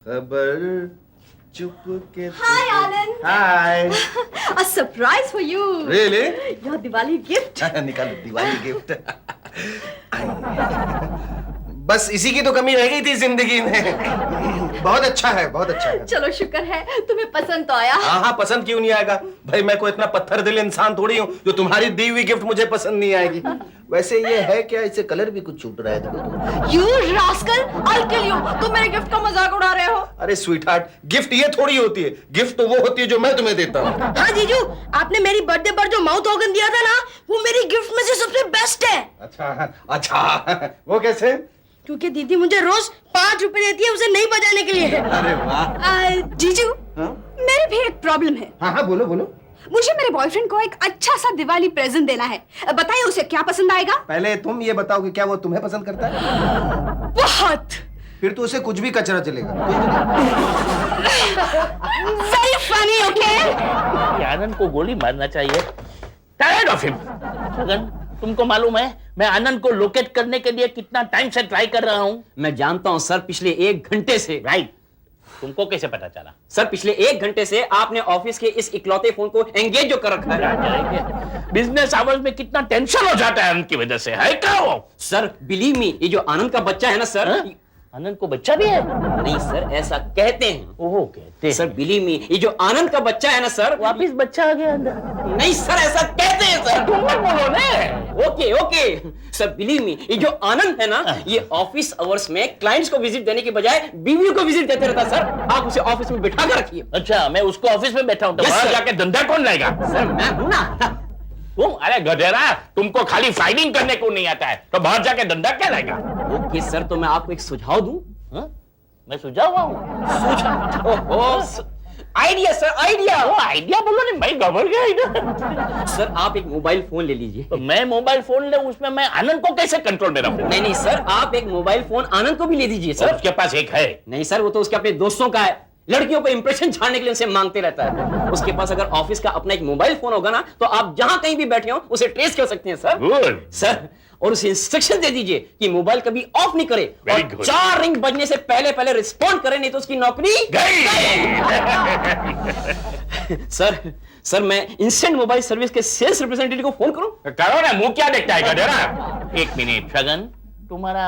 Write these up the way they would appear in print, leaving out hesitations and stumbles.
खबर चुप के Hi, Anand. Hi A surprise for you. Really Your Diwali gift. निकालो दिवाली गिफ्ट बस इसी की तो कमी रह गई थी जिंदगी में। बहुत अच्छा है, बहुत अच्छा है। चलो शुक्र है तुम्हें पसंद तो आया। हाँ हाँ, पसंद क्यों नहीं आएगा भाई, मैं कोई इतना पत्थर दिल इंसान थोड़ी हूँ जो तुम्हारी दी हुई गिफ्ट मुझे पसंद नहीं आएगी। वैसे ये है क्या, इसे कलर भी कुछ छूट रहा है देखो। You rascal, I'll kill you. तुम मेरे गिफ्ट का मजाक उड़ा रहे हो। अरे स्वीट हार्ट, गिफ्ट ये थोड़ी होती है, गिफ्ट तो वो होती है जो मैं तुम्हें देता हूँ। हाँ जीजू, आपने मेरी बर्थडे पर जो माउथ ऑर्गन दिया था ना, वो मेरी गिफ्ट में से सबसे बेस्ट है। अच्छा अच्छा, वो कैसे? क्योंकि दीदी मुझे रोज 5 रुपए देती है उसे नहीं बजाने के लिए। अरे वाह। जीजू, हाँ? मेरी भी एक प्रॉब्लम है। हाँ हाँ, बोलो बोलो। मुझे मेरे बॉयफ्रेंड को एक अच्छा सा दिवाली प्रेजेंट देना है। बताइए उसे क्या पसंद आएगा। पहले तुम ये बताओ कि क्या वो तुम्हें पसंद करता है? बहुत। फिर तो उसे कुछ भी कचरा चलेगा। Very funny, okay? आनंद को गोली मारना चाहिए। Tired of him. छगन, तुमको मालूम है मैं आनंद को लोकेट करने के लिए कितना टाइम से ट्राई कर रहा हूँ? मैं जानता हूं सर, पिछले 1 घंटे से। राइट। तुमको कैसे पता चला? सर पिछले 1 घंटे से आपने ऑफिस के इस इकलौते फोन को एंगेज जो कर रखा है। बिजनेस आवर्स में कितना टेंशन हो जाता है उनकी वजह से, है क्या वो? सर बिलीव मी, ये जो आनंद का बच्चा है ना सर। हाँ? आनंद को बच्चा भी है? नहीं सर, ऐसा कहते हैं। ओहो, कहते हैं। सर बिलीव मी, ये जो आनंद का बच्चा है ना सर। वापिस बच्चा आ गया अंदर? नहीं सर, ऐसा कहते हैं सर। तुम मत बोलो ने। Okay okay sir, believe me, ये जो आनंद है ना, ये ऑफिस आवर्स में क्लाइंट्स को विजिट देने के बजाय बीवियों को विजिट देते रहता सर। आप उसे ऑफिस में बिठा कर रखिए। अच्छा, मैं उसको ऑफिस में बैठा हूँ तो Yes, बाहर sir. जाके धंधा कौन लाएगा? सर मैं हूं ना। तुम? अरे गधेरा, तुमको खाली फाइलिंग करने को नहीं आता है तो बाहर जाके धंधा क्या लाएगा? ओके सर, तो मैं आपको एक सुझाव दूं। हाँ? मैं सुझाव हूँ। Idea sir, idea. वो आइडिया बोलो नहीं, मैं घबरा गया इधर। सर आप एक मोबाइल फोन ले लीजिए। तो मैं मोबाइल फोन ले, उसमें मैं आनंद को कैसे कंट्रोल में रखूं? नहीं नहीं सर, आप एक मोबाइल फोन आनंद को भी ले दीजिए सर सर। उसके पास एक है। नहीं सर, वो तो उसके अपने दोस्तों का है, लड़कियों को इंप्रेशन झाड़ने के लिए उनसे मांगते रहता है। उसके पास अगर ऑफिस का अपना एक मोबाइल फोन होगा ना, तो आप जहां कहीं भी बैठे हो उसे ट्रेस कर सकते हैं सर। गुड सर, और उसे इंस्ट्रक्शन दे दीजिए कि मोबाइल कभी ऑफ नहीं करे Very और good. 4 रिंग बजने से पहले पहले रिस्पॉन्ड करे, नहीं तो उसकी नौकरी गई। सर मैं इंस्टेंट मोबाइल सर्विस के सेल्स रिप्रेजेंटेटिव को फोन करूं? करो ना, मुंह क्या देखता है गधेरा? एक मिनट छगन, तुम्हारा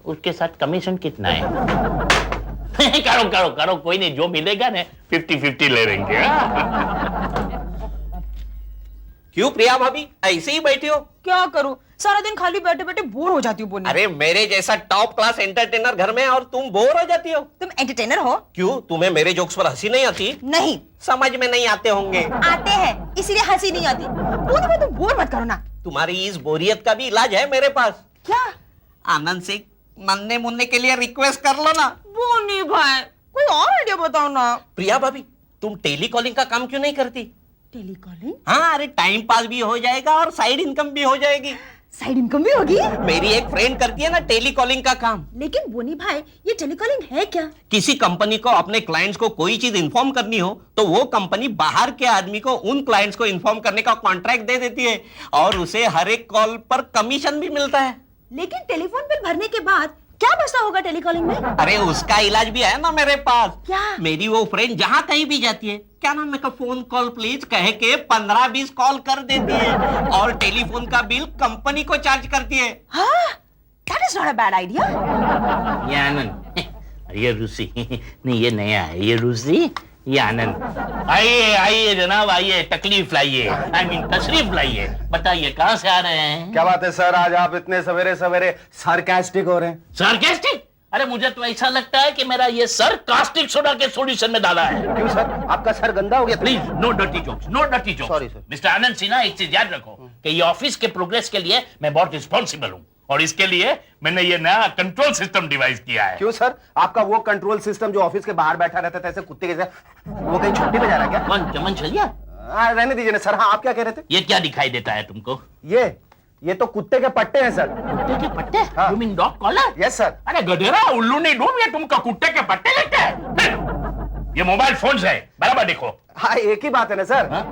उसके साथ कमीशन कितना है? करो करो करो, कोई नहीं, जो मिलेगा ना 50-50 ले लेंगे। क्यों प्रिया भाभी ऐसे ही बैठी हो? क्या करूं, सारा दिन खाली बैठे बैठे बोर हो जाती हूँ बोनी। अरे मेरे जैसा टॉप क्लास एंटरटेनर घर में और तुम बोर हो जाती हो? तुम एंटरटेनर हो? क्यों, तुम्हें मेरे जोक्स पर हंसी नहीं आती? नहीं समझ में नहीं आते होंगे। आते हैं, इसीलिए हंसी नहीं आती। बोनी में तुम बोर मत करो ना। तुम्हारी इस बोरियत का भी इलाज है मेरे पास। क्या? आनंद से नन्हे मुन्ने के लिए रिक्वेस्ट कर लो ना। बोनी भाई, कोई और आइडिया बताओ ना। प्रिया भाभी, तुम टेलीकॉलिंग का काम क्यों नहीं करती? टेलीकॉलिंग? हाँ, अरे टाइम पास भी हो जाएगा और साइड इनकम भी हो जाएगी। साइड इनकम भी होगी? मेरी एक फ्रेंड करती है ना टेलीकॉलिंग का काम। लेकिन बोनी भाई, ये टेलीकॉलिंग है क्या? किसी कंपनी को अपने क्लाइंट्स को कोई चीज इन्फॉर्म करनी हो तो वो कंपनी बाहर के आदमी को उन क्लाइंट्स को इन्फॉर्म करने का कॉन्ट्रैक्ट दे देती है और उसे हर एक कॉल पर कमीशन भी मिलता है। लेकिन टेलीफोन बिल भरने के बाद क्या बचता होगा टेलीकॉलिंग में? अरे उसका इलाज भी है ना मेरे पास। क्या? मेरी वो फ्रेंड जहां कहीं भी जाती है, क्या नाम है का, फोन कॉल प्लीज कह के 15-20 कॉल कर देती है और टेलीफोन का बिल कंपनी को चार्ज करती है। हाँ, that is not a bad idea. ये आनंद, ये रूसी नहीं, ये नया है, ये रूसी, ये आनंद। आइए आइए जनाब, आइए, तकलीफ लाइए, आई मीन तशरीफ लाइए। बताइए कहाँ से आ रहे हैं? क्या बात है सर, आज आप इतने सवेरे सवेरे सार्कास्टिक हो रहे हैं? सार्केस्टिक? अरे मुझे तो ऐसा लगता है कि मेरा ये सर कास्टिक सोडा के सॉल्यूशन में डाला है। क्यों सर, आपका सर गंदा हो गया? Please no dirty jokes, no dirty jokes. Sorry, sir. Mister Anand Sinha, एक चीज याद रखो कि ये ऑफिस के प्रोग्रेस के लिए मैं बहुत रिस्पॉन्सिबल हूँ और इसके लिए मैंने ये नया कंट्रोल सिस्टम डिवाइस किया है। क्यों सर, आपका वो कंट्रोल सिस्टम जो ऑफिस के बाहर बैठा रहता था ऐसे कुत्ते के जैसे, वो कहीं छुट्टी पे जा रहा है क्या? मन चमन चलिए। रहने दीजिए ना सर। हाँ, आप क्या कह रहे थे? ये क्या दिखाई देता है तुमको? ये तो कुत्ते के पट्टे हैं सर। कुत्ते के पट्टे? हाँ। You mean dog collar? Yes sir. अरे गधेरा, उल्लू नहीं डूब, ये तुमको कुत्ते के पट्टे लगते हैं? ये मोबाइल फोन है, बराबर देखो। हाँ, एक ही बात है ना सर। हाँ?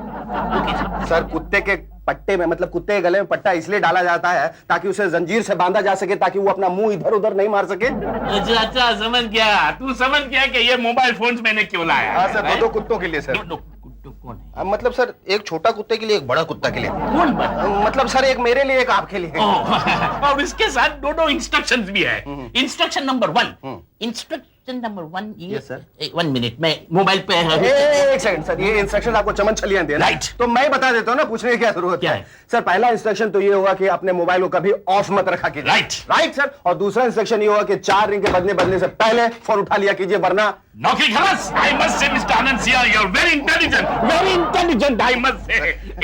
वो कैसे? सर, कुत्ते के पट्टे में मतलब कुत्ते के गले में पट्टा इसलिए डाला जाता है ताकि उसे जंजीर से बांधा जा सके, ताकि वो अपना मुंह इधर उधर नहीं मार सके। अच्छा अच्छा, समझ गया, तू समझ गया कि ये मोबाइल फोन मैंने क्यों लाया। हाँ सर, दो कुत्तों के लिए सर। कुत्तों कौन है? मतलब सर, एक छोटा कुत्ते के लिए, एक बड़ा कुत्ता के लिए। कौन बड़ा? मतलब सर, एक मेरे लिए, एक आपके लिए। और इसके साथ दो इंस्ट्रक्शंस भी है। इंस्ट्रक्शन नंबर 1, इंस्ट्रक्शन नंबर 1 ये। Yes, sir. 1 मिनट, मैं मोबाइल पे एक सेकंड सर, ये इंस्ट्रक्शन आपको चमन छलियां दे Right. तो मैं बता देता हूँ ना, पूछने की क्या जरूरत क्या है है? सर। पहला इंस्ट्रक्शन तो ये होगा कि अपने मोबाइल को कभी ऑफ मत रखा कीजिए। Right. Right sir. और दूसरा इंस्ट्रक्शन ये होगा कि 4 रिंग के बजने से पहले फोन उठा लिया कीजिए, वरना नौकरी खलास। I must say mister Anand सिया, you are very intelligent, I must say.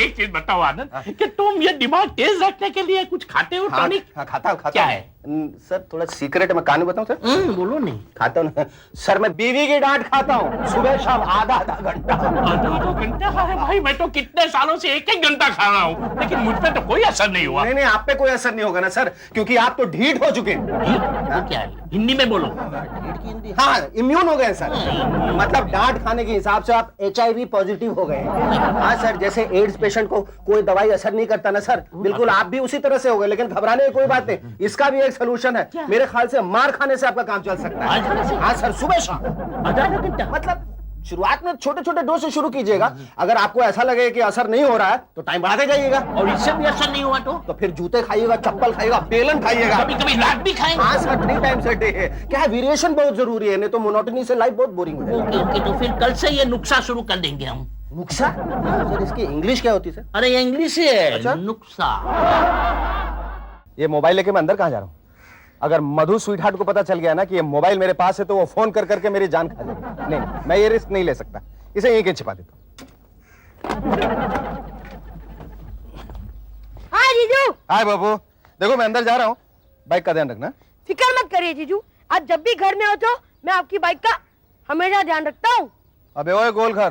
एक चीज बताओ आनंद, कि तुम ये दिमाग तेज रखने के लिए कुछ खाते हो? हाँ, टॉनिक? खाता हूँ। क्या है? सर थोड़ा सीक्रेट है, मैं कहानी बताऊं सर? बोलो नहीं। खाता हूँ ना। सर, मैं बीवी की डांट खाता हूँ सुबह शाम आधा घंटा। आधा घंटा है भाई, मैं तो कितने सालों से 1 घंटा खा रहा हूँ, लेकिन मुझ पे तो कोई असर नहीं हुआ। नहीं, आप पे कोई असर नहीं होगा ना सर, क्योंकि आप तो ढीठ हो चुके हैं। वो क्या है? हिंदी में बोलो। हाँ, इम्यून हो गए सर। मतलब डांट खाने के हिसाब से आप HIV पॉजिटिव हो गए हैं। हाँ सर, जैसे एड्स पेशेंट को कोई दवाई असर नहीं करता ना सर, बिल्कुल आप भी उसी तरह से हो गए। लेकिन घबराने की कोई बात नहीं, इसका भी एक सलूशन है। मेरे ख्याल से मार खाने से आपका काम चल सकता है। हाँ सर, सुबह शाम आधा घंटा। मतलब शुरुआत में छोटे छोटे डोज से शुरू कीजिएगा। अगर आपको ऐसा लगे कि असर नहीं हो रहा है तो टाइम बढ़ाते जाइएगा। और इससे भी असर नहीं हुआ तो फिर जूते खाइएगा, चप्पल खाइएगा, बेलन खाइएगा, कभी कभी लात भी खाएंगे। हाँ सर, 3 टाइम्स अ डे है। क्या है, वेरिएशन बहुत जरूरी है, नहीं तो मोनोटनी से लाइफ बहुत बोरिंग हो जाएगी। ओके, तो फिर कल से ये नुक्सा शुरू कर देंगे हम। नुक्सा? सर, इसकी इंग्लिश क्या होती है सर? अरे ये इंग्लिश है। अच्छा? नुक्सा। ये मोबाइल लेके मैं अंदर कहाँ जा रहा हूँ? अगर मधु स्वीट हार्ट को पता चल गया ना कि ये मोबाइल मेरे पास है तो वो फोन कर करके मेरी जान खा लेगी। नहीं, मैं ये रिस्क नहीं ले सकता, इसे यहीं के छिपा देता हूँ। हाय जीजू। हाय बाबू, देखो मैं अंदर जा रहा हूँ, बाइक का ध्यान रखना। फिक्र मत करिए जीजू, आप जब भी घर में हो तो मैं आपकी बाइक का हमेशा ध्यान रखता हूँ। अबे ओए गोल घर,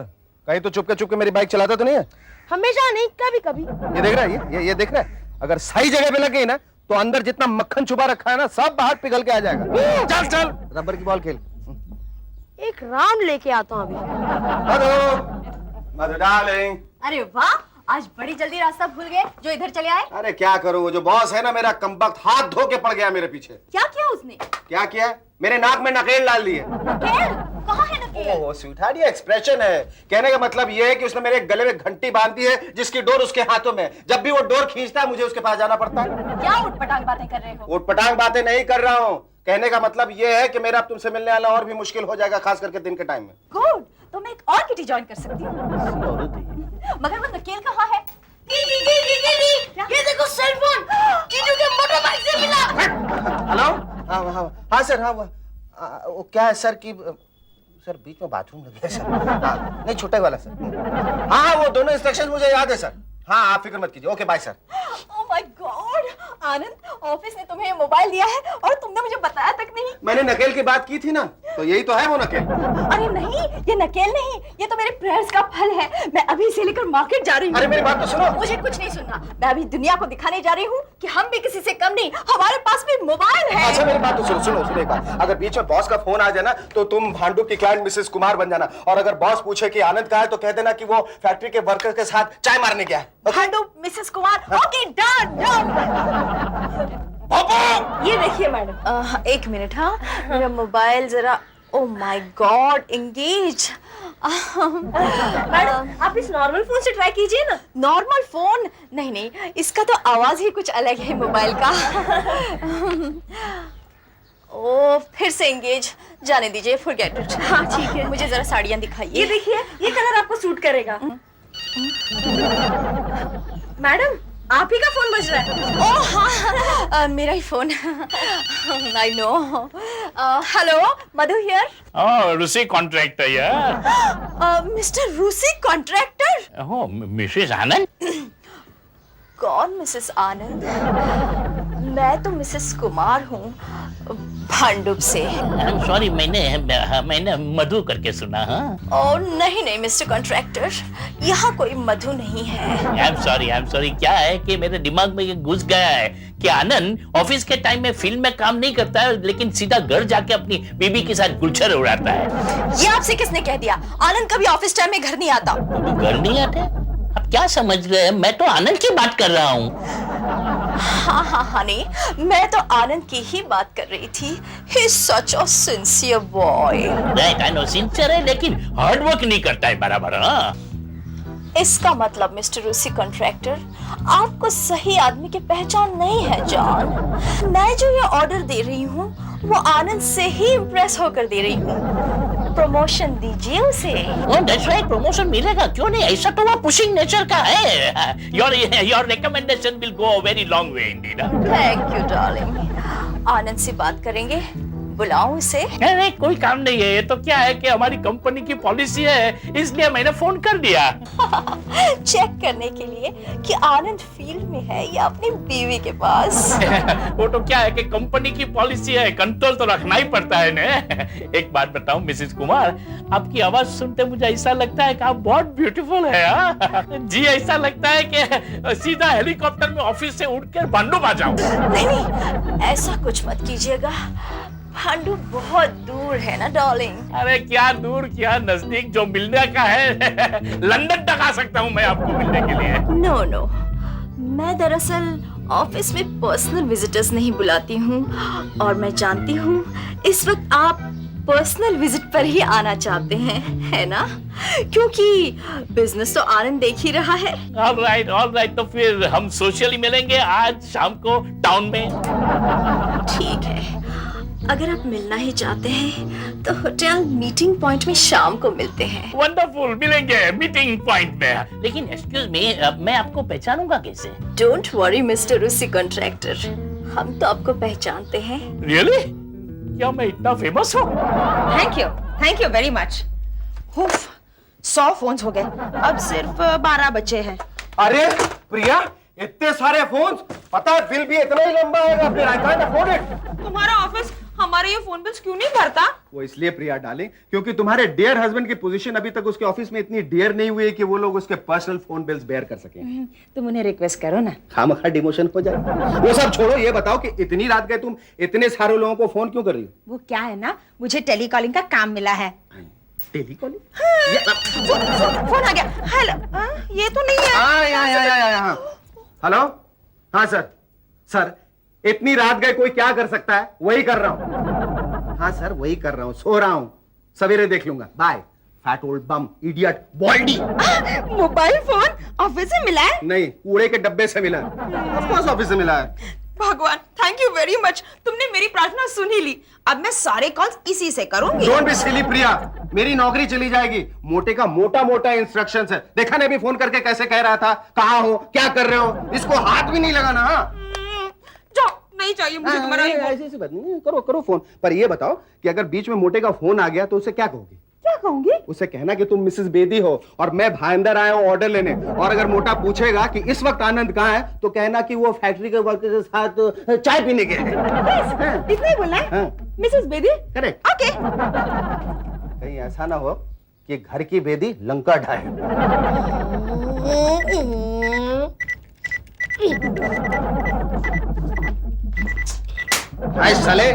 कहीं तो चुपके मेरी बाइक चलाता तो नहीं है? हमेशा नहीं, कभी कभी। ये देख रहा है, ये देख रहा है? अगर सही जगह पे लग गई ना तो अंदर जितना मक्खन छुपा रखा है ना, सब बाहर पिघल के आ जाएगा। चल चल, रबर की बॉल खेल। एक राउंड लेके आता हूँ अभी। मधु डार्लिंग। अरे वाह, आज बड़ी जल्दी रास्ता भूल गए जो इधर चले आए। अरे क्या करूं, वो जो बॉस है ना मेरा कमबख्त, हाथ धो के पड़ गया मेरे पीछे। क्या किया उसने? क्या किया? मेरे नाक में नकेल डाल दिए। नकेल? कहाँ है नकेल? ओह स्वीटहार्ट, ये एक्सप्रेशन है। कहने का मतलब ये है कि उसने मेरे गले में घंटी बांध दी है जिसकी डोर उसके हाथों में। जब भी वो डोर खींचता है मुझे उसके पास जाना पड़ता है। क्या उटपटांग बातें कर रहे हो? उटपटांग बातें नहीं कर रहा हूँ। कहने का मतलब ये है कि मेरा अब तुमसे मिलने वाला और भी मुश्किल हो जाएगा, खास करके दिन के टाइम में। गुड, तो मैं एक और किटी ज्वाइन कर सकती हूँ। मगर वो नकेल कहाँ है? ये देखो सेल फोन, जीजू के मोटरबाइक से मिला। हेलो? हाँ सर, हाँ वो क्या है सर कि सर बीच में बाथरूम लग गया सर। हाँ, नहीं छोटा वाला सर। हाँ वो दोनों इंस्ट्रक्शंस मुझे याद है सर। हाँ आप फिक्र मत कीजिए। Okay bye sir. Oh my god, Anand, office ने तुम्हें मोबाइल दिया है और तुमने मुझे बताया तक नहीं। मैंने नकेल की बात की थी ना, तो यही तो है वो नकेल। अरे नहीं, ये नकेल नहीं, ये तो मेरे प्रेयर्स का फल है। मैं अभी इसे लेकर मार्केट जा रही हूँ। अरे मेरी बात तो सुनो। मुझे कुछ नहीं सुनना, मैं अभी दुनिया को दिखाने जा रही हूँ कि हम भी किसी से कम नहीं, हमारे पास भी मोबाइल है। अच्छा मेरी बात तो सुनो एक बात। अगर बीच में बॉस का फोन आ जाए ना तो तुम भांडुप की क्लाइंट मिसेस कुमार बन जाना, और अगर बॉस पूछे कि आनंद कहाँ है तो कह देना कि वो फैक्ट्री के वर्कर के साथ चाय मारने गया है। Bhandup Mrs Kumar. Okay done. ये देखिए मैडम, एक मिनट। हाँ, मेरा मोबाइल जरा, ओह माय गॉड, एंगेज। मैडम आप इस नॉर्मल फोन से ट्राई कीजिए ना। Normal phone? नहीं, इसका तो आवाज ही कुछ अलग है मोबाइल का। ओ फिर से एंगेज, जाने दीजिए, फॉरगेट इट। हाँ ठीक है, मुझे जरा साड़ियाँ दिखाइए। ये देखिए, ये कलर आपको सूट करेगा। मैडम आप ही का फोन बज रहा है। ओह हाँ, मेरा ही phone. I know. Hello, Madhu here. Oh, Rusi contractor यार। Mister Rusi contractor? Oh, Mrs Anand. कौन मिसेस आनंद? मैं तो मिसेस कुमार हूँ, भांडुप से। सॉरी, मैंने मधु करके सुना। हाँ, ओह नहीं मिस्टर कॉन्ट्रैक्टर, यहाँ कोई मधु नहीं है। I am sorry. क्या है कि मेरे दिमाग में ये घुस गया है कि आनंद ऑफिस के टाइम में फील्ड में काम नहीं करता है, लेकिन सीधा घर जाके अपनी बीबी के साथ गुलछर उड़ाता है। ये आपसे किसने कह दिया? आनंद कभी ऑफिस टाइम में घर नहीं आता। तो घर नहीं आते? आप क्या समझ रहे हैं? मैं तो आनंद की बात कर रहा हूँ। हाँ हनी, मैं तो आनंद की ही बात कर रही थी। He's such a sincere boy. Sincere है लेकिन हार्ड वर्क नहीं करता है बराबर। हाँ, इसका मतलब मिस्टर रूसी कॉन्ट्रैक्टर, आपको सही आदमी की पहचान नहीं है जॉन। मैं जो ये ऑर्डर दे रही हूँ वो आनंद से ही इम्प्रेस होकर दे रही हूँ। प्रमोशन दीजिए उसे। दैट्स राइट, प्रमोशन मिलेगा, क्यों नहीं? ऐसा तो वो पुशिंग नेचर का है। Your recommendation will go a very long way indeed. Thank you darling. Anand से बात करेंगे, बुलाऊं उसे? नहीं, कोई काम नहीं है। ये तो क्या है कि हमारी कंपनी की पॉलिसी है, इसलिए मैंने फोन कर दिया। चेक करने के लिए कि आनंद फील्ड में है या अपनी बीवी के पास। वो तो क्या है कि कंपनी की पॉलिसी है, कंट्रोल तो रखना ही पड़ता है ने। एक बात बताऊं मिसेस कुमार, आपकी आवाज सुनते मुझे ऐसा लगता है कि आप बहुत ब्यूटीफुल है। हाँ? जी, ऐसा लगता है कि सीधा हेलीकॉप्टर में ऑफिस से उड़कर भांडू आ जाऊं। नहीं, ऐसा कुछ मत कीजिएगा। भांडू बहुत दूर है ना डार्लिंग। अरे क्या दूर क्या नजदीक, जो मिलने का है लंदन तक आ सकता हूँ मैं आपको मिलने के लिए। नो, मैं दरअसल ऑफिस में पर्सनल विजिटर्स नहीं बुलाती हूँ, और मैं जानती हूँ इस वक्त आप पर्सनल विजिट पर ही आना चाहते हैं, है ना? क्योंकि बिजनेस तो आनंद देख ही रहा है। ऑल राइट, तो फिर हम सोशली मिलेंगे आज शाम को टाउन में। ठीक है, अगर आप मिलना ही चाहते हैं तो होटल मीटिंग पॉइंट में शाम को मिलते हैं। वंडरफुल, मिलेंगे मीटिंग पॉइंट में। लेकिन एक्सक्यूज मी, मैं आपको पहचानूंगा कैसे? Don't worry mister Rusi contractor, हम तो आपको पहचानते हैं। रियली? क्या मैं इतना फेमस हूँ? Thank you very much. 100 phones हो गए, अब सिर्फ 12 बचे हैं। अरे प्रिया, इतने सारे फोन, पता है बिल भी इतना ही लंबा आएगा, फिर आई कांट अफोर्ड इट। तुम्हारा ऑफिस हमारे ये फोन बिल्स क्यों नहीं भरता? वो इसलिए प्रिया डार्लिंग, क्योंकि तुम्हारे डियर हस्बैंड की पोजीशन अभी तक उसके ऑफिस में इतनी डियर नहीं हुई है कि वो लोग उसके पर्सनल फोन बिल्स बेयर कर सके। तुम उन्हें रिक्वेस्ट करो ना। खामखा डिमोशन हो जाए। वो सब छोड़ो, ये बताओ कि इतनी रात गए तुम इतने सारे लोगों को फोन क्यों कर रही हो? वो क्या है ना, मुझे टेलीकॉलिंग का काम मिला है। टेलीकॉलिंग? फोन आ गया। हेलो, ये तो नहीं है। हेलो, हाँ सर, इतनी रात गए कोई क्या कर सकता है? वही कर रहा हूं। हाँ सर, वही कर रहा हूं, सो रहा हूं, सवेरे देख लूंगा। बाय, फैट ओल्ड बम, idiot, baldy. Mobile phone office से मिला है? नहीं, कूड़े के डब्बे से मिला है। ऑफ कोर्स ऑफिस से मिला है। भगवान, थैंक यू वेरी मच, तुमने मेरी प्रार्थना सुन ही ली। अब मैं सारे कॉल्स इसी से करूंगी। डोंट बी सिली प्रिया, मेरी नौकरी चली जाएगी। मोटे का मोटा इंस्ट्रक्शंस है। देखा ने भी फोन करके कैसे कह रहा था, कहाँ हो, क्या कर रहे हो, इसको हाथ भी नहीं लगाना। हाँ, जाओ, नहीं चाहिए मुझे तुम्हारा ये फोन। ऐसी बात नहीं, करो फोन। पर ये बताओ कि अगर बीच में मोटे का फोन आ गया तो उसे क्या कहोगी? क्या कहूंगी? उसे कहना कि तुम मिसेस बेदी हो और मैं भाईंदर आया हूं ऑर्डर लेने, और अगर मोटा पूछेगा कि इस वक्त आनंद कहाँ है तो कहना कि वो फैक्ट्री के वर्कर के साथ चाय पीने गए हैं। इतना ही बोलना है? हाँ। मिसेस बेदी? करेक्ट। ओके। कहीं ऐसा ना हो कि घर की बेदी लंका ढाए। हाय साले,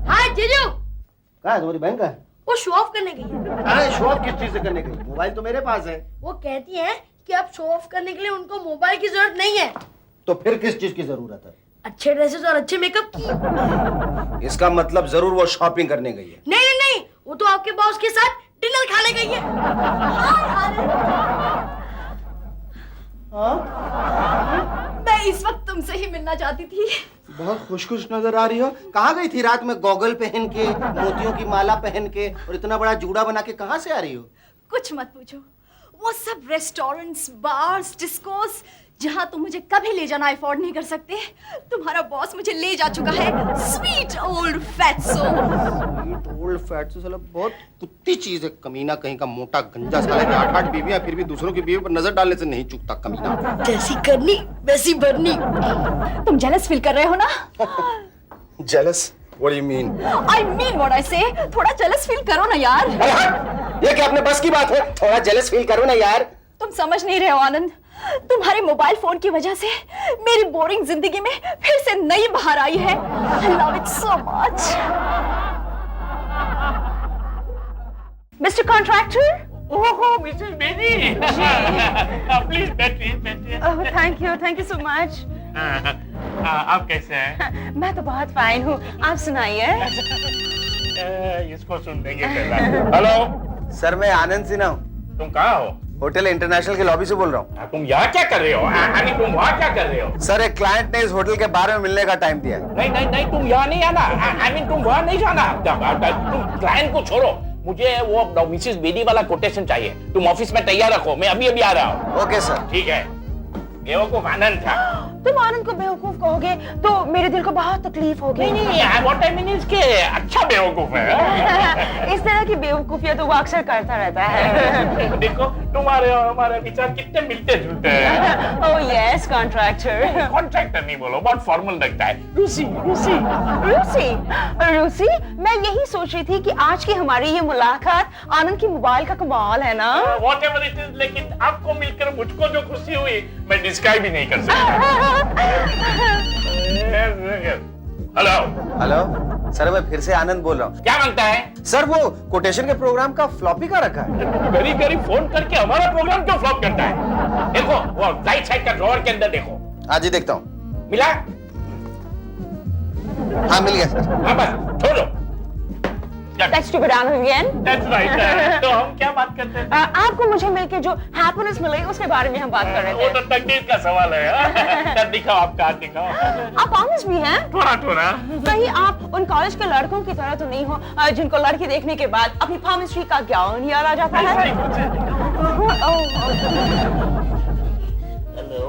हाँ जीजू, कहाँ है तुम्हारी बहन? का है? वो शो ऑफ करने गई है। अरे शो ऑफ किस चीज से करने गई? मोबाइल तो मेरे पास है। वो कहती है कि अब शो ऑफ करने के लिए उनको मोबाइल की जरूरत नहीं है, तो फिर किस चीज की जरूरत है? अच्छे ड्रेसेस और अच्छे मेकअप की। इसका मतलब जरूर वो शॉपिंग करने गई है। नहीं, वो तो आपके बॉस के साथ डिनर खाने गई है। मैं इस वक्त तुमसे ही मिलना चाहती थी। बहुत खुश नजर आ रही हो। कहाँ गई थी रात में गॉगल पहन के, मोतियों की माला पहन के और इतना बड़ा जूड़ा बना के? कहाँ से आ रही हो? कुछ मत पूछो, वो सब रेस्टोरेंट्स, बार्स, डिस्कोस जहां तुम मुझे कभी ले जाना अफोर्ड नहीं कर सकते, तुम्हारा बॉस मुझे ले जा चुका है। Sweet old fatso. Old fatso साला बहुत कुत्ती चीज है, कमीना कहीं का, मोटा गंजा साला की 8 बीवियां, फिर भी दूसरों की बीवी पर नजर डालने से नहीं चूकता कमीना। जैसी करनी वैसी भरनी। तुम जेलस फील कर रहे हो ना? Jealous? What do you mean? I mean what I say. थोड़ा जेलस फील करो ना यार। ये क्या अपने बस की बात है? थोड़ा जेलस फील करो ना यार। तुम समझ नहीं रहे हो आनंद, तुम्हारे मोबाइल फोन की वजह से मेरी बोरिंग जिंदगी में फिर से नई बहार आई है। I love it so much. Mr. Contractor, ओहो मिसेस बेदी प्लीज बैठिए बैठिए थैंक यू सो मच। आप कैसे हैं? मैं तो बहुत फाइन हूँ, आप सुनाइए। इसको सुन लेंगे पहला। हेलो सर मैं आनंद सिन्हा हूँ, तुम कहाँ हो? होटल इंटरनेशनल की लॉबी से बोल रहा हूँ। तुम यहाँ क्या कर रहे हो? यानी तुम वहाँ क्या कर रहे हो? सर एक क्लाइंट ने इस होटल के बारे में मिलने का टाइम दिया है। नहीं नहीं नहीं, तुम यहाँ नहीं आना। आई मीन तुम वहाँ नहीं जाना। तुम क्लाइंट को छोड़ो, मुझे वो मिसेस बेदी वाला कोटेशन चाहिए। तुम ऑफिस में तैयार रखो, मैं अभी अभी आ रहा हूँ। Okay sir. ठीक है। बेवकूफ आनंद था। तुम आनंद को बेवकूफ कहोगे तो मेरे दिल को बहुत तकलीफ होगी। नहीं व्हाट आई मीन इज के अच्छा बेवकूफ है। इस तरह की बेवकूफियां तो वो अक्सर करता रहता है। देखो तुम्हारे और हमारे विचार कितने मिलते जुलते हैं। Oh yes, contractor. कॉन्ट्रैक्टर नहीं बोलो, बहुत फॉर्मल लगता है। रूसी रूसी रूसी रूसी, मैं यही सोच रही थी कि आज की हमारी ये मुलाकात आनंद की मोबाइल का कमाल है ना। व्हाटएवर इट इज, लेकिन आपको मिलकर मुझको जो खुशी हुई मैं डिस्क्राइब भी नहीं कर सकता। हेलो हेलो सर, मैं फिर से आनंद बोल रहा हूँ। क्या मांगता है? सर वो कोटेशन के प्रोग्राम का फ्लॉपी का रखा है। गरी गरी फोन करके हमारा प्रोग्राम क्यों फ्लॉप करता है? देखो वो राइट साइड का ड्रॉअर के अंदर देखो। हाँ जी देखता हूँ। मिला? हाँ मिल गया सर। हाँ बस छोड़ो। That's stupid Anand again. That's right. तो हम क्या बात करते हैं? आपको मुझे मिलके जो हैप्पीनेस मिलेगी उसके बारे में हम बात कर रहे वो थे। तो तकदीर का सवाल है। दिखाओ आपका हाथ दिखाओ। आप ऑनेस्ट भी हैं? थोड़ा थोड़ा। कहीं आप उन कॉलेज के लड़कों की तरह तो नहीं हो जिनको लड़की देखने के बाद अपनी पामिस्ट्री का ज्ञान याद आ जाता है? हेलो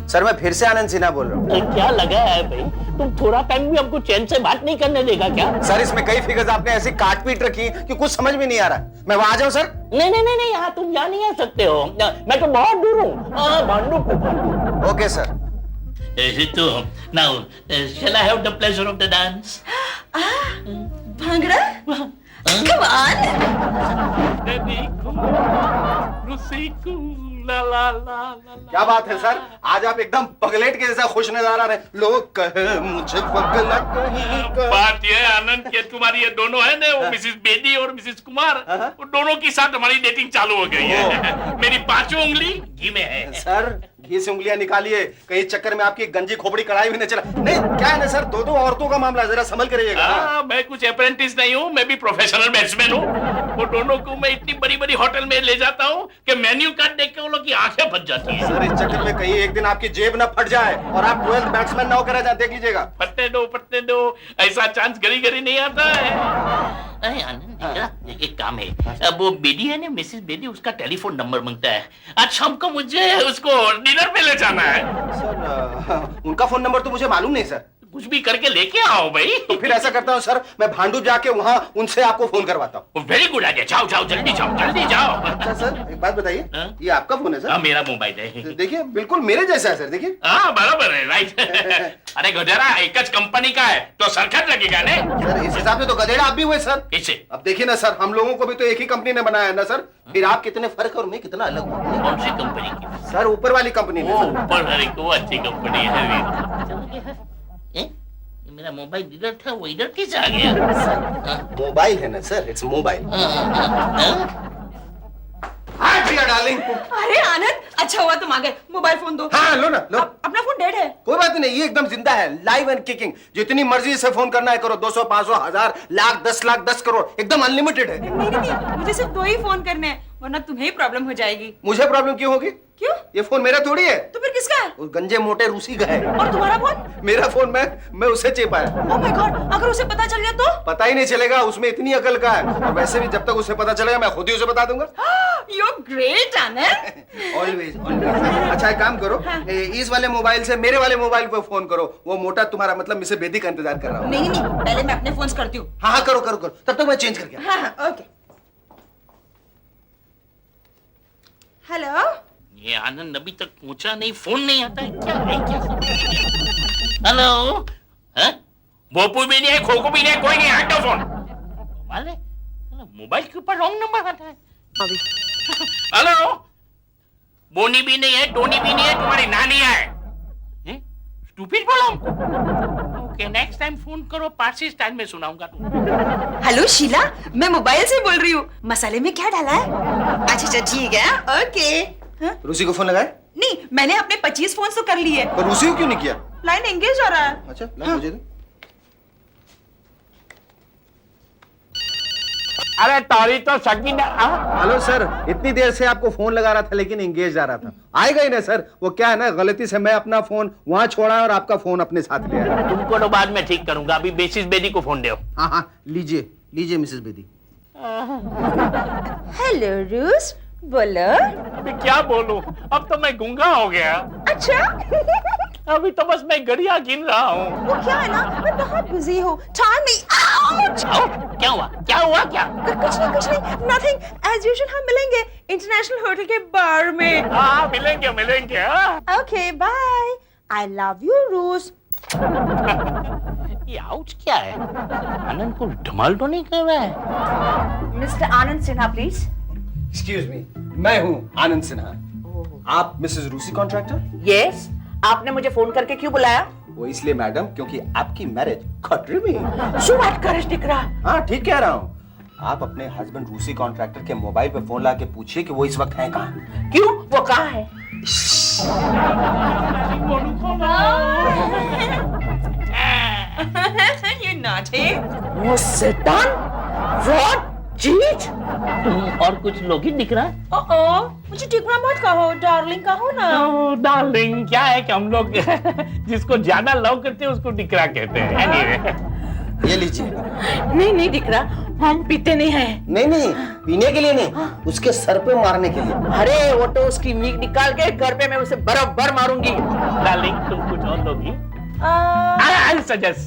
सर मैं फिर से आनंद सिन्हा बोल रहा हूँ। क्या लगा है भाई, तुम थोड़ा टाइम भी हमको चैन से बात नहीं करने देगा क्या? सर इसमें कई फिगर्स आपने ऐसी काट पीट रखी कि कुछ समझ में नहीं आ रहा। मैं वहां आ जाऊं सर? नहीं यहाँ तुम जा नहीं आ सकते हो, मैं तो बहुत दूर हूँ। भांडू। Okay sir. तो now shall I have the pleasure of the dance? Bhangra? Come on. क्या बात है सर, आज आप एकदम पगलेट के जैसा खुश नजर आ रहे हैं। लोग कहे मुझे पगला कहीं का। बात ये है आनंद के तुम्हारी ये दोनों है ना, वो मिसेस बेदी और मिसेस कुमार, वो दोनों के साथ हमारी डेटिंग चालू हो गई है। मेरी पांचों उंगली घी में है। सर घी से उंगलियां निकालिए, कहीं चक्कर में आपकी गंजी खोपड़ी कढ़ाई भी न चला। नहीं क्या है ना सर, दो औरतों का मामला, जरा संभल कर रहिएगा। मैं कुछ अप्रेंटिस नहीं हूँ, मैं भी प्रोफेशनल बैट्समैन हूँ। वो दोनों को मैं इतनी बड़ी बड़ी होटल में ले जाता हूँ कि मेन्यू कार्ड देख के वो लोग की आंखें फट जाती है। सर इस चक्कर में कहीं एक दिन आपकी जेब न फट जाए और आप 12th बैट्समैन ना होकर जाए, देख लीजिएगा। फटने दो, ऐसा चांस गरी गरी नहीं आता है। अरे आनंद एक काम है, अब वो बेदी है ना मिसेस बेदी, उसका टेलीफोन नंबर मांगता है। आज शाम को मुझे उसको डिनर पे ले जाना है। सर उनका फोन नंबर तो मुझे मालूम नहीं सर। कुछ भी करके लेके आओ भाई। तो फिर ऐसा करता हूँ सर, मैं भांडू जाके वहाँ उनसे आपको फोन करवाता हूँ। वेरी गुड आइडिया, जाओ जल्दी जाओ। अच्छा सर एक बात बताइए, हाँ? ये आपका फोन है सर? हाँ मेरा मोबाइल है। देखिए बिल्कुल मेरे जैसा है सर, देखिए। हाँ बराबर है, राइट। अरे गधेरा एक कंपनी का है तो सरखत लगेगा ने। सर इस हिसाब से तो गधेड़ा आप भी हुए सर। कैसे? अब देखिए ना सर, हम लोगों को भी तो एक ही कंपनी ने बनाया है ना सर, फिर आप कितने फर्क और मैं कितना अलग हूँ। कौन सी कंपनी की? सर ऊपर वाली कंपनी में। वो ऊपर वाली को अच्छी कंपनी है। मेरा मोबाइल इधर था, वो इधर कैसे आ गया? मोबाइल है ना सर, इट्स मोबाइल। हाँ प्रिया डार्लिंग। अरे आनंद, अच्छा हुआ तुम आ गए। मोबाइल फोन दो। हाँ लो ना लो। अपना फोन डेड है। कोई बात नहीं, ये एकदम जिंदा है, लाइव एंड किकिंग। जितनी मर्जी से फोन करना है करो, 200, 500, 1000, लाख, 10 लाख, 10 करोड़, एकदम अनलिमिटेड है। नहीं, मुझे सिर्फ 2 ही फोन करने हैं, वरना तुम्हें ही प्रॉब्लम हो जाएगी। मुझे प्रॉब्लम क्यों होगी? क्यों? ये फोन मेरा थोड़ी है। तो फिर किसका है? उस गंजे मोटे रूसी का है। और तुम्हारा फोन? मेरा फोन मैं उसे चेपा है। ओह माय गॉड, अगर उसे पता चल गया तो? पता ही नहीं चलेगा, उसमें इतनी अकल का है। और वैसे भी जब तक उसे पता चलेगा मैं खुद ही उसे बता दूंगा। You're great, Anand. ऑलवेज अच्छा एक काम करो, इस वाले मोबाइल से मेरे वाले मोबाइल पे फोन करो। वो मोटा तुम्हारा मतलब मिसेस बेदी का इंतजार कर रहा हूँ। नहीं, पहले मैं अपने फोन करती हूँ। हाँ करो, तब तक मैं चेंज करके। हाँ, ओके। हेलो। ये आनंद अभी तक पूछा नहीं, फोन नहीं आता है, क्या है क्या? हेलो, भोपू भी नहीं है, खोखू भी नहीं है, कोई नहीं है, हटो फोन। कमाल है, मोबाइल के ऊपर रॉन्ग नंबर आता है। हेलो, बोनी भी नहीं है, टोनी भी नहीं है, तुम्हारी नानी है। स्टूपिड बोला हमको। ओके नेक्स्ट टाइम फोन करो पारसी स्टाइल में सुनाऊंगा तुम। हेलो शीला, मैं मोबाइल से बोल रही हूँ। मसाले में क्या डाला है? अच्छा अच्छा ठीक है, ओके। हाँ? रूसी को फोन लगाए? नहीं, मैंने अपने 25 फोन तो कर लिए। पर रूसी को क्यों नहीं किया? लाइन एंगेज हो रहा है। अच्छा लाइन मुझे दे। अरे तोरी तो सगी ना। हेलो सर, इतनी देर से आपको फोन लगा रहा था लेकिन एंगेज जा रहा था। आएगा ही ना सर, वो क्या है ना, गलती से मैं अपना फोन वहां छोड़ा है और आपका फोन अपने साथ ले आया। तुमको तो बाद में ठीक करूंगा, अभी मिसेस बेदी को फोन दो। हाँ हाँ लीजिए लीजिए मिसेस बेदी। हेलो रूस, बोलो। अभी क्या बोलूं, अब तो मैं गूंगा हो गया। अच्छा अभी तो बस मैं गड़िया गिन रहा हूँ। वो क्या है ना, मैं बहुत बिजी हूँ, टाइम नहीं। आउच! क्या हुआ क्या हुआ क्या? कुछ नहीं, नथिंग, एज यूजुअल हम मिलेंगे इंटरनेशनल होटल के बार में। हाँ मिलेंगे मिलेंगे। Okay bye, I love you रूस। ये आउच क्या है? आनंद को धमाल तो नहीं कर रहा है? Mister Anand Sinha please. Excuse me, मैं हूँ आनंद सिन्हा। आप मिसेस रूसी कॉन्ट्रैक्टर? यस, आपने मुझे फोन करके क्यों बुलाया? वो इसलिए मैडम क्योंकि आपकी मैरिज खतरे में है। शो बात कर दिख रहा। हाँ ठीक कह रहा हूँ। आप अपने हस्बैंड रूसी कॉन्ट्रैक्टर के मोबाइल पे फोन ला के पूछिए कि वो इस वक्त हैं कहाँ। क्यों, वो कहाँ है? You naughty. वो शैतान, fraud, cheat. तुम और कुछ लोग ही दिख रहा है? मुझे टिकरा मत कहो, डार्लिंग कहो ना। डार्लिंग क्या है कि हम लोग जिसको ज्यादा लव करते हैं उसको डिकरा कहते हैं। Anyway, ये लीजिए। नहीं दिख रहा, हम पीते नहीं हैं। नहीं पीने के लिए नहीं, उसके सर पे मारने के लिए। अरे वो तो उसकी मीट निकाल के घर पे मैं उसे बराबर मारूंगी। डार्लिंग तुम कुछ और लोगी? I'll suggest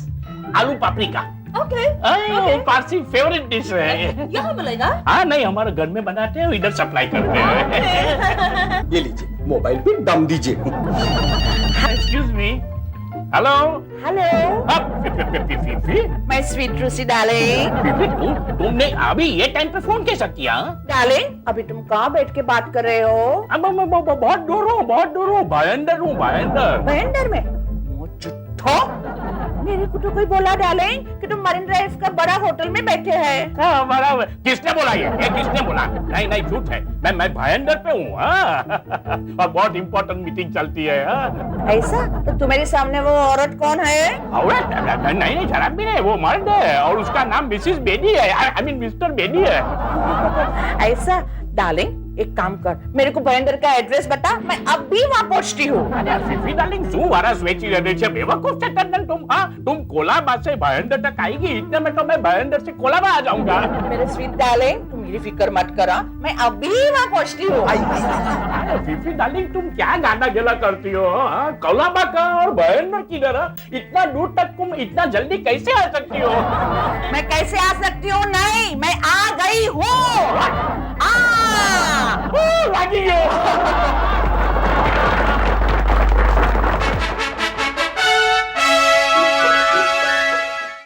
आलू पापड़ी का। ओके, वो पारसी फेवरेट डिश है। यहाँ मिलेगा? हाँ नहीं, हमारे घर में बनाते हैं, इधर सप्लाई करते हैं। ये लीजिए, मोबाइल पे दम दीजिए। Excuse me, hello hello, my sweet रूसी डार्लिंग। तुमने अभी ये टाइम पे फोन कैसा किया? डार्लिंग, अभी तुम कहाँ बैठ के बात कर रहे हो? अब मैं बहुत दूर हूँ, भयंदर हूँ, महेंद्र में? झूठो, मेरे को तो कोई बोला डार्लिंग कि तुम मरीन ड्राइव का बड़ा होटल में बैठे हैं। हाँ बराबर। किसने बोला ये किसने बोला? नहीं झूठ है, मैं भयंदर पे हूँ। और बहुत इंपॉर्टेंट मीटिंग चलती है। ऐसा? तो तुम्हारे सामने वो औरत कौन है? औरत? नहीं शराब भी नहीं, वो मर्द है और उसका नाम मिसेस बेदी है। आई मीन मिस्टर बेदी है। ऐसा? डार्लिंग एक काम कर, मेरे को भयंदर का एड्रेस बता, मैं अभी वहाँ पहुँचती हूँ। फिफी डार्लिंग શું વારા સ્વેચી રહે છે બેવકૂફ છે ટંડન तुम। हाँ तुम कोलाबा से भयंदर तक आएगी, इतने में तो मैं भयंदर से कोलाबा आ जाऊंगा। मेरे स्वीट डार्लिंग तुम मेरी फिक्र मत करा, मैं अभी वहाँ पहुँचती हूँ। फिफी डार्लिंग तुम क्या गाना गेला करती हो? कोलाबा का और भयंदर किधर? इतना दूर तक तुम इतना जल्दी कैसे आ सकती हो? मैं कैसे आ सकती हूँ? नहीं, मैं आ गई हूँ। लगी है।